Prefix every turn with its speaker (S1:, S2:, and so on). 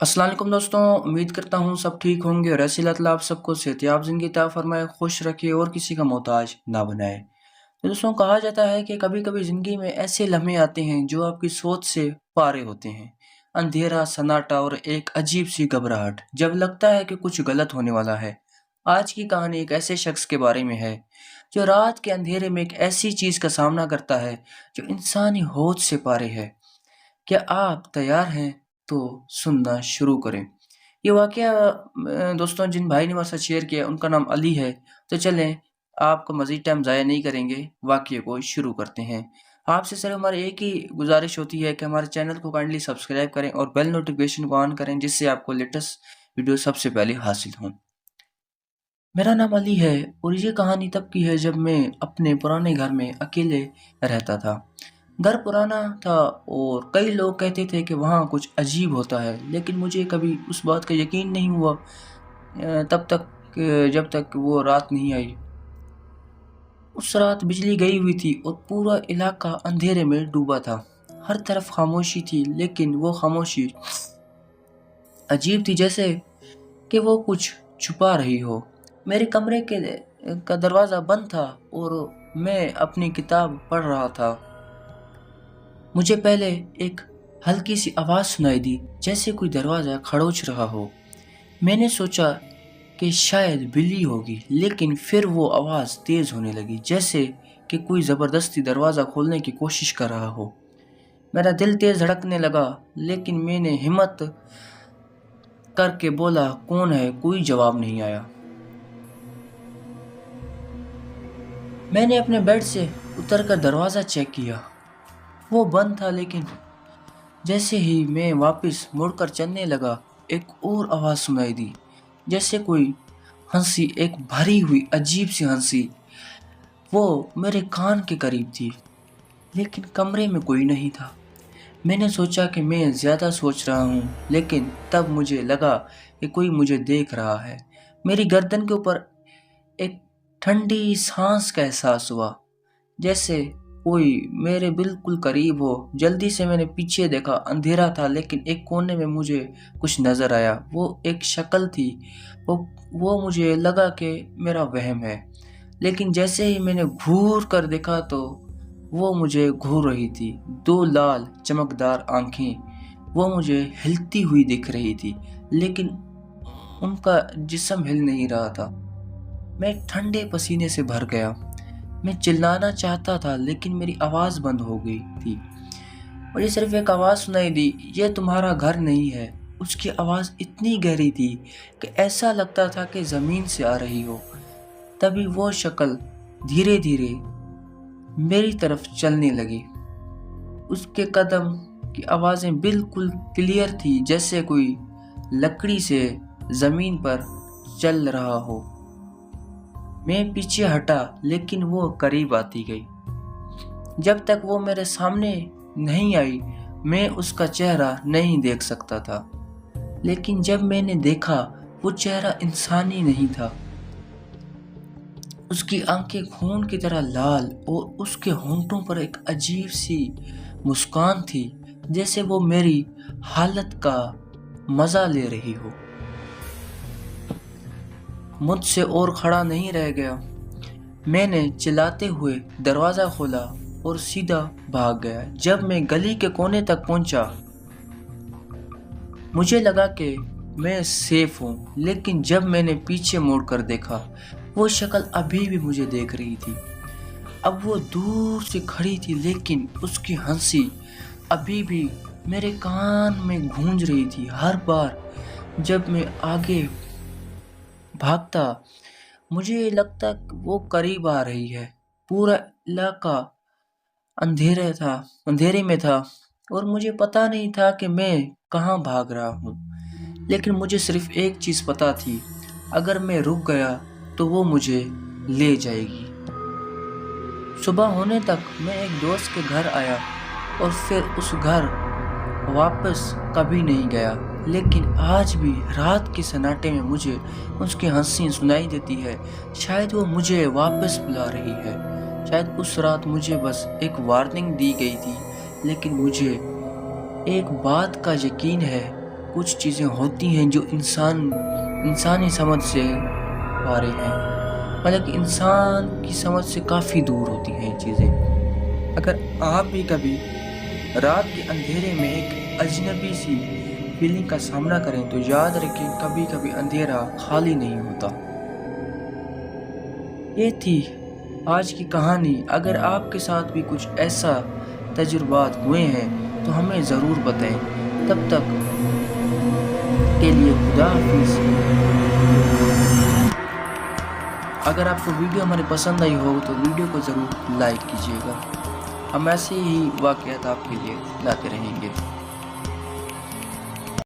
S1: अस्सलाम वालेकुम दोस्तों। उम्मीद करता हूँ सब ठीक होंगे और ऐसी अल्लाह ताला आप सबको सेहतयाब ज़िंदगी अता फरमाए, खुश रखे और किसी का मोहताज ना बनाए। तो दोस्तों कहा जाता है कि कभी कभी ज़िंदगी में ऐसे लम्हे आते हैं जो आपकी सोच से पारे होते हैं। अंधेरा, सन्नाटा और एक अजीब सी घबराहट जब लगता है कि कुछ गलत होने वाला है। आज की कहानी एक ऐसे शख्स के बारे में है जो रात के अंधेरे में एक ऐसी चीज़ का सामना करता है जो इंसानी होश से पारे है। क्या आप तैयार हैं? तो सुनना शुरू करें। ये वाक़या दोस्तों जिन भाई ने मेरे साथ शेयर किया उनका नाम अली है। तो चलें आपका मज़ीद टाइम ज़ाया नहीं करेंगे, वाक़ये को शुरू करते हैं। आपसे सिर्फ़ हमारी एक ही गुज़ारिश होती है कि हमारे चैनल को काइंडली सब्सक्राइब करें और बेल नोटिफ़िकेशन को ऑन करें जिससे आपको लेटेस्ट वीडियो सबसे पहले हासिल हों। मेरा नाम अली है और ये कहानी तब की है जब मैं अपने पुराने घर में अकेले रहता था। घर पुराना था और कई लोग कहते थे कि वहाँ कुछ अजीब होता है, लेकिन मुझे कभी उस बात का यकीन नहीं हुआ तब तक जब तक वो रात नहीं आई। उस रात बिजली गई हुई थी और पूरा इलाका अंधेरे में डूबा था। हर तरफ खामोशी थी, लेकिन वो खामोशी अजीब थी, जैसे कि वो कुछ छुपा रही हो। मेरे कमरे के का दरवाज़ा बंद था और मैं अपनी किताब पढ़ रहा था। मुझे पहले एक हल्की सी आवाज़ सुनाई दी, जैसे कोई दरवाज़ा खड़ोच रहा हो। मैंने सोचा कि शायद बिल्ली होगी, लेकिन फिर वो आवाज़ तेज़ होने लगी, जैसे कि कोई ज़बरदस्ती दरवाज़ा खोलने की कोशिश कर रहा हो। मेरा दिल तेज़ धड़कने लगा, लेकिन मैंने हिम्मत करके बोला, कौन है? कोई जवाब नहीं आया। मैंने अपने बेड से उतरकर दरवाज़ा चेक किया। वो बंद था, लेकिन जैसे ही मैं वापस मुड़कर चलने लगा, एक और आवाज़ सुनाई दी, जैसे कोई हंसी, एक भरी हुई अजीब सी हंसी। वो मेरे कान के करीब थी, लेकिन कमरे में कोई नहीं था। मैंने सोचा कि मैं ज़्यादा सोच रहा हूँ, लेकिन तब मुझे लगा कि कोई मुझे देख रहा है। मेरी गर्दन के ऊपर एक ठंडी सांस का एहसास हुआ, जैसे कोई मेरे बिल्कुल करीब हो। जल्दी से मैंने पीछे देखा। अंधेरा था, लेकिन एक कोने में मुझे कुछ नज़र आया। वो एक शक्ल थी। वो वो मुझे लगा कि मेरा वहम है, लेकिन जैसे ही मैंने घूर कर देखा तो वो मुझे घूर रही थी। दो लाल चमकदार आँखें। वो मुझे हिलती हुई दिख रही थी, लेकिन उनका जिस्म हिल नहीं रहा था। मैं ठंडे पसीने से भर गया। मैं चिल्लाना चाहता था, लेकिन मेरी आवाज़ बंद हो गई थी। मुझे सिर्फ एक आवाज़ सुनाई दी, ये तुम्हारा घर नहीं है। उसकी आवाज़ इतनी गहरी थी कि ऐसा लगता था कि ज़मीन से आ रही हो। तभी वो शक्ल धीरे धीरे मेरी तरफ चलने लगी। उसके कदम की आवाज़ें बिल्कुल क्लियर थी, जैसे कोई लकड़ी से ज़मीन पर चल रहा हो। मैं पीछे हटा, लेकिन वो करीब आती गई। जब तक वो मेरे सामने नहीं आई, मैं उसका चेहरा नहीं देख सकता था। लेकिन जब मैंने देखा, वो चेहरा इंसानी नहीं था। उसकी आंखें खून की तरह लाल और उसके होंठों पर एक अजीब सी मुस्कान थी, जैसे वो मेरी हालत का मज़ा ले रही हो। मुझसे और खड़ा नहीं रह गया। मैंने चिल्लाते हुए दरवाज़ा खोला और सीधा भाग गया। जब मैं गली के कोने तक पहुंचा, मुझे लगा कि मैं सेफ हूं, लेकिन जब मैंने पीछे मुड़कर देखा, वो शक्ल अभी भी मुझे देख रही थी। अब वो दूर से खड़ी थी, लेकिन उसकी हंसी अभी भी मेरे कान में गूंज रही थी। हर बार जब मैं आगे भागता, मुझे लगता कि वो करीब आ रही है। पूरा इलाका अंधेरे में था और मुझे पता नहीं था कि मैं कहाँ भाग रहा हूँ। लेकिन मुझे सिर्फ एक चीज़ पता थी, अगर मैं रुक गया तो वो मुझे ले जाएगी। सुबह होने तक मैं एक दोस्त के घर आया और फिर उस घर वापस कभी नहीं गया। लेकिन आज भी रात के सन्नाटे में मुझे उसकी हंसी सुनाई देती है। शायद वो मुझे वापस बुला रही है। शायद उस रात मुझे बस एक वार्निंग दी गई थी, लेकिन मुझे एक बात का यकीन है کچھ چیزیں ہوتی ہیں جو انسانی سمجھ سے پارے ہیں، مطلب کہ انسان کی سمجھ سے کافی دور ہوتی ہیں یہ چیزیں۔ اگر آپ بھی کبھی رات کے اندھیرے میں ایک اجنبی سی فیلنگ کا سامنا کریں تو یاد رکھیں کبھی کبھی اندھیرا خالی نہیں ہوتا۔ یہ تھی آج کی کہانی۔ اگر آپ کے ساتھ بھی کچھ ایسا تجربات ہوئے ہیں تو ہمیں ضرور بتائیں۔ تب تک کے لیے خدا حافظ۔ اگر آپ کو ویڈیو ہماری پسند آئی ہو تو ویڈیو کو ضرور لائک کیجیے گا۔ ہم ایسے ہی واقعات آپ کے لیے لاتے رہیں گے۔